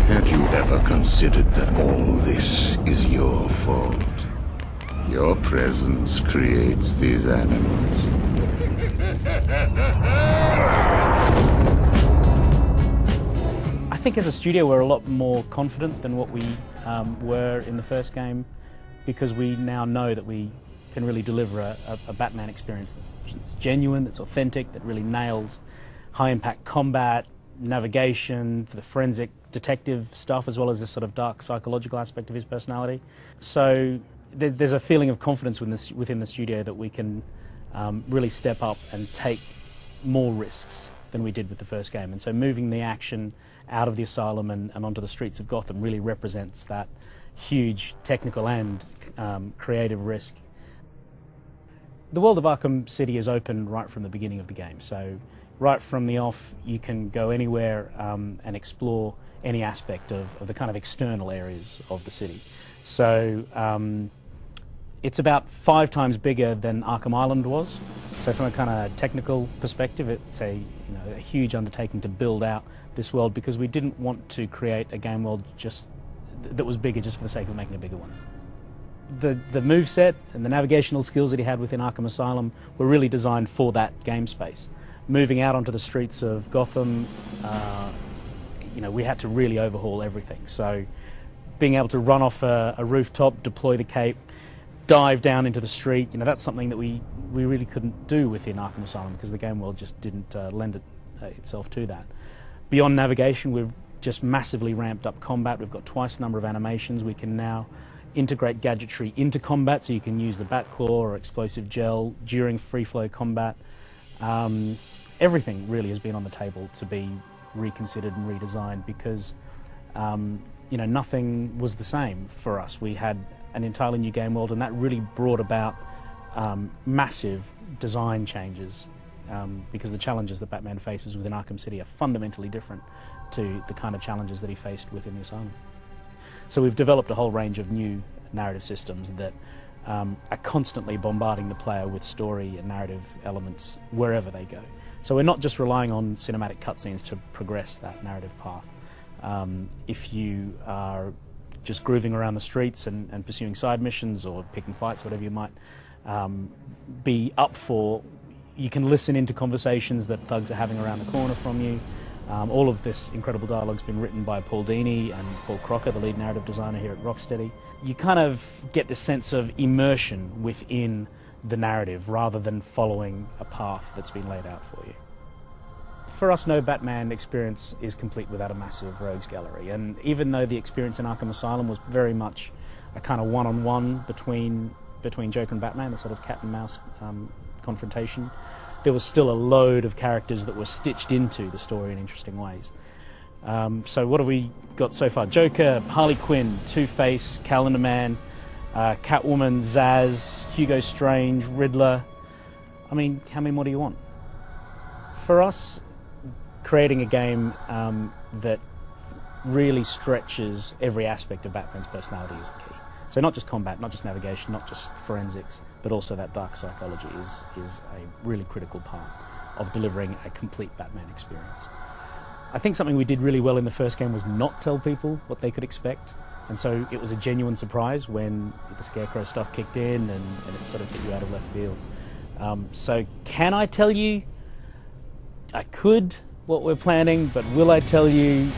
Had you ever considered that all this is your fault? Your presence creates these animals. I think as a studio we're a lot more confident than what we were in the first game, because we now know that we can really deliver a Batman experience that's genuine, that's authentic, that really nails high-impact combat, navigation, the forensic detective stuff, as well as this sort of dark psychological aspect of his personality. So there's a feeling of confidence within the studio that we can really step up and take more risks than we did with the first game. And so moving the action out of the asylum and onto the streets of Gotham really represents that huge technical and creative risk. The world of Arkham City is open right from the beginning of the game, so right from the off you can go anywhere and explore any aspect of the kind of external areas of the city. So it's about 5 times bigger than Arkham Island was. So from a kind of technical perspective, it's a huge undertaking to build out this world, because we didn't want to create a game world just that was bigger just for the sake of making a bigger one. The moveset and the navigational skills that he had within Arkham Asylum were really designed for that game space. Moving out onto the streets of Gotham, we had to really overhaul everything. So being able to run off a rooftop, deploy the cape, dive down into the street, that's something that we really couldn't do within Arkham Asylum, because the game world just didn't lend itself to that. Beyond navigation, we've just massively ramped up combat. We've got twice the number of animations. We can now integrate gadgetry into combat, so you can use the Batclaw or explosive gel during free-flow combat. Everything really has been on the table to be reconsidered and redesigned, because nothing was the same for us. We had an entirely new game world, and that really brought about massive design changes, because the challenges that Batman faces within Arkham City are fundamentally different to the kind of challenges that he faced within the Asylum. So we've developed a whole range of new narrative systems that are constantly bombarding the player with story and narrative elements wherever they go. So we're not just relying on cinematic cutscenes to progress that narrative path. If you are just grooving around the streets and pursuing side missions or picking fights, whatever you might be up for, you can listen into conversations that thugs are having around the corner from you. All of this incredible dialogue's been written by Paul Dini and Paul Crocker, the lead narrative designer here at Rocksteady. You kind of get this sense of immersion within the narrative rather than following a path that's been laid out for you. For us, no Batman experience is complete without a massive rogues gallery, and even though the experience in Arkham Asylum was very much a kind of one-on-one between Joker and Batman, a sort of cat and mouse confrontation, there was still a load of characters that were stitched into the story in interesting ways. So what have we got so far? Joker, Harley Quinn, Two-Face, Calendar Man, Catwoman, Zaz, Hugo Strange, Riddler. I mean, how many more do you want? For us, creating a game that really stretches every aspect of Batman's personality is the key. So not just combat, not just navigation, not just forensics, but also that dark psychology is a really critical part of delivering a complete Batman experience. I think something we did really well in the first game was not tell people what they could expect, and so it was a genuine surprise when the Scarecrow stuff kicked in and it sort of hit you out of left field. So can I tell you? I could what we're planning, but will I tell you?